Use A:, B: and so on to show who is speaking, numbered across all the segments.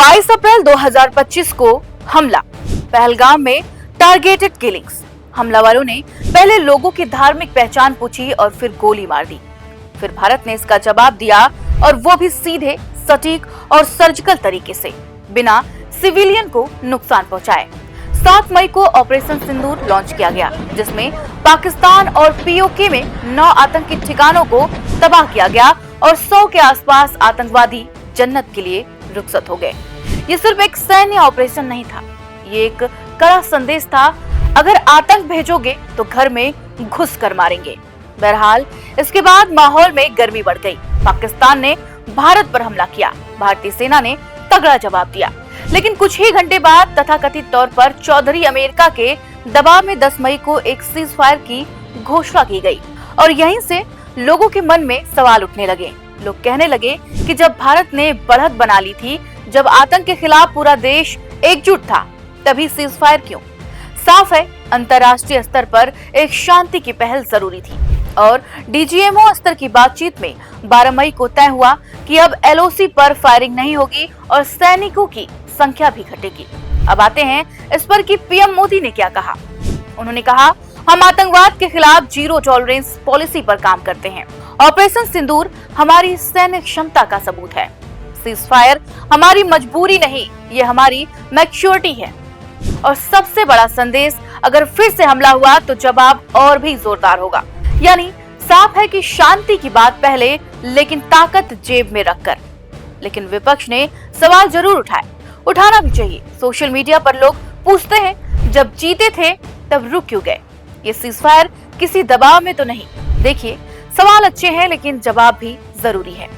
A: 22 अप्रैल 2025 को हमला, पहलगाम में टारगेटेड किलिंग्स। हमलावरों ने पहले लोगों की धार्मिक पहचान पूछी और फिर गोली मार दी। फिर भारत ने इसका जवाब दिया, और वो भी सीधे, सटीक और सर्जिकल तरीके से, बिना सिविलियन को नुकसान पहुंचाए। 7 मई को ऑपरेशन सिंदूर लॉन्च किया गया, जिसमें पाकिस्तान और पीओके में 9 आतंकी ठिकानों को तबाह किया गया और 100 के आसपास आतंकवादी जन्नत के लिए रुखसत हो गए। ये सिर्फ एक सैन्य ऑपरेशन नहीं था, ये एक कड़ा संदेश था, अगर आतंक भेजोगे तो घर में घुस कर मारेंगे। बहरहाल इसके बाद माहौल में गर्मी बढ़ गई। पाकिस्तान ने भारत पर हमला किया, भारतीय सेना ने तगड़ा जवाब दिया, लेकिन कुछ ही घंटे बाद तथाकथित तौर पर चौधरी अमेरिका के दबाव में 10 मई को एक सीज फायर की घोषणा की गई, और यहीं से लोगों के मन में सवाल उठने लगे। लोग कहने लगे कि जब भारत ने बढ़त बना ली थी, जब आतंक के खिलाफ पूरा देश एकजुट था, तभी सीज फायर क्यों? साफ है, अंतर्राष्ट्रीय स्तर पर एक शांति की पहल जरूरी थी, और डीजीएमओ स्तर की बातचीत में 12 मई को तय हुआ कि अब एलओसी पर फायरिंग नहीं होगी और सैनिकों की संख्या भी घटेगी। अब आते हैं इस पर कि पीएम मोदी ने क्या कहा। उन्होंने कहा, हम आतंकवाद के खिलाफ जीरो टॉलरेंस पॉलिसी पर काम करते हैं। ऑपरेशन सिंदूर हमारी सैन्य क्षमता का सबूत है। सीज फायर हमारी मजबूरी नहीं, ये हमारी मैच्योरिटी है। और सबसे बड़ा संदेश, अगर फिर से हमला हुआ तो जवाब और भी जोरदार होगा। यानी साफ है कि शांति की बात पहले, लेकिन ताकत जेब में रखकर। लेकिन विपक्ष ने सवाल जरूर उठाए, उठाना भी चाहिए। सोशल मीडिया पर लोग पूछते हैं, जब जीते थे तब रुक क्यों गए? ये सीज फायर किसी दबाव में तो नहीं। देखिए, सवाल अच्छे हैं, लेकिन जवाब भी जरूरी है।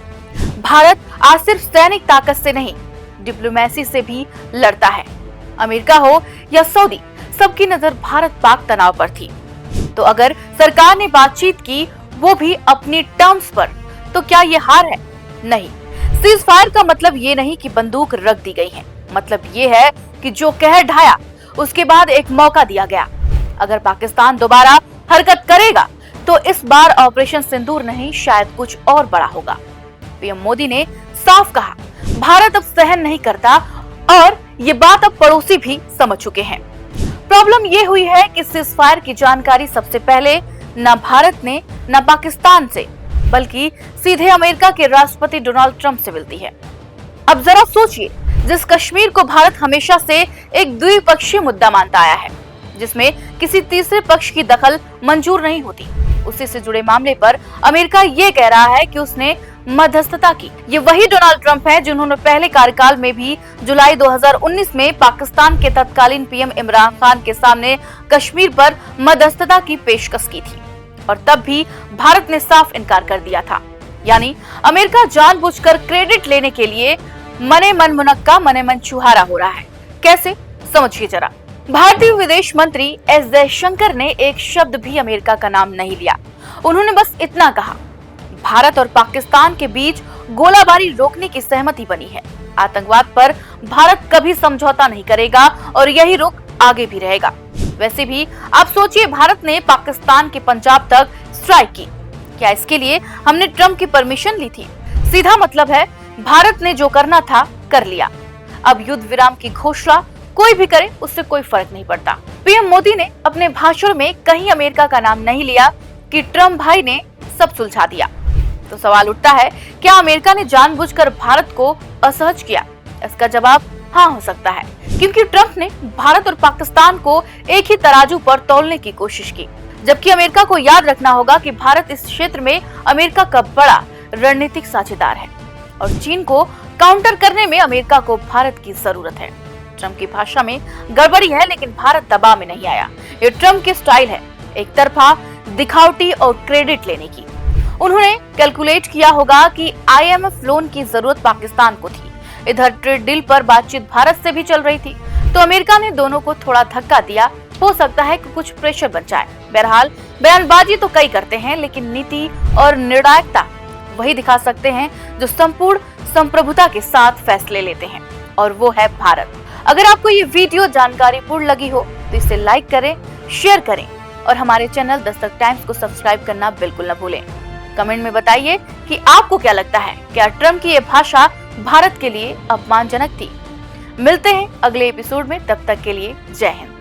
A: भारत आज सिर्फ सैनिक ताकत से नहीं, डिप्लोमेसी से भी लड़ता है। अमेरिका हो या सऊदी, सबकी नजर भारत पाक तनाव पर थी। तो अगर सरकार ने बातचीत की, वो भी अपनी टर्म्स पर, तो क्या ये हार है? नहीं। सीज फायर का मतलब ये नहीं कि बंदूक रख दी गई है। मतलब ये है कि जो कहर ढाया, उसके बाद एक मौका दिया गया। अगर पाकिस्तान दोबारा हरकत करेगा तो इस बार ऑपरेशन सिंदूर नहीं, शायद कुछ और बड़ा होगा। पीएम मोदी ने साफ कहा, भारत अब सहन नहीं करता, और ये बात अब पड़ोसी भी समझ चुके हैं। प्रॉब्लम ये हुई है कि सीज फायर की जानकारी सबसे पहले न भारत ने न पाकिस्तान से, बल्कि सीधे अमेरिका के राष्ट्रपति डोनाल्ड ट्रंप से मिलती है। अब जरा सोचिए, जिस कश्मीर को भारत हमेशा से एक द्विपक्षीय मुद्दा मानता आया है, जिसमें किसी तीसरे पक्ष की दखल मंजूर नहीं होती, उसी से जुड़े मामले पर अमेरिका ये कह रहा है कि उसने मध्यस्थता की। ये वही डोनाल्ड ट्रंप है जिन्होंने पहले कार्यकाल में भी जुलाई 2019 में पाकिस्तान के तत्कालीन पीएम इमरान खान के सामने कश्मीर पर मध्यस्थता की पेशकश की थी, और तब भी भारत ने साफ इनकार कर दिया था। यानी अमेरिका जानबूझकर क्रेडिट लेने के लिए मने मन मुनक्का, मने मन छुहारा हो रहा है। कैसे? समझिए जरा। भारतीय विदेश मंत्री एस जयशंकर ने एक शब्द भी अमेरिका का नाम नहीं लिया। उन्होंने बस इतना कहा, भारत और पाकिस्तान के बीच गोलाबारी रोकने की सहमति बनी है। आतंकवाद पर भारत कभी समझौता नहीं करेगा, और यही रुख आगे भी रहेगा। वैसे भी आप सोचिए, भारत ने पाकिस्तान के पंजाब तक स्ट्राइक की। क्या इसके लिए हमने ट्रंप की परमिशन ली थी? सीधा मतलब है, भारत ने जो करना था कर लिया। अब युद्ध विराम की घोषणा कोई भी करे, उससे कोई फर्क नहीं पड़ता। पीएम मोदी ने अपने भाषण में कहीं अमेरिका का नाम नहीं लिया कि ट्रंप भाई ने सब सुलझा दिया। तो सवाल उठता है, क्या अमेरिका ने जानबूझकर भारत को असहज किया? इसका जवाब हाँ हो सकता है, क्योंकि ट्रंप ने भारत और पाकिस्तान को एक ही तराजू पर तौलने की कोशिश की, जबकि अमेरिका को याद रखना होगा कि भारत इस क्षेत्र में अमेरिका का बड़ा रणनीतिक साझेदार है, और चीन को काउंटर करने में अमेरिका को भारत की जरूरत है। ट्रंप की भाषा में गड़बड़ी है, लेकिन भारत दबाव में नहीं आया। ये ट्रंप की स्टाइल है, एक तरफा, दिखावटी और क्रेडिट लेने की। उन्होंने कैलकुलेट किया होगा कि आईएमएफ लोन की जरूरत पाकिस्तान को थी, इधर ट्रेड डील पर बातचीत भारत से भी चल रही थी, तो अमेरिका ने दोनों को थोड़ा धक्का दिया। हो सकता है कि कुछ प्रेशर बन जाए। बहरहाल बयानबाजी तो कई करते हैं, लेकिन नीति और निर्णायकता वही दिखा सकते हैं जो संपूर्ण संप्रभुता के साथ फैसले लेते हैं, और वो है भारत। अगर आपको ये वीडियो जानकारीपूर्ण लगी हो तो इसे लाइक करें, शेयर करें, और हमारे चैनल दस्तक टाइम्स को सब्सक्राइब करना बिल्कुल न भूलें। कमेंट में बताइए कि आपको क्या लगता है, क्या ट्रंप की ये भाषा भारत के लिए अपमानजनक थी? मिलते हैं अगले एपिसोड में, तब तक के लिए जय हिंद।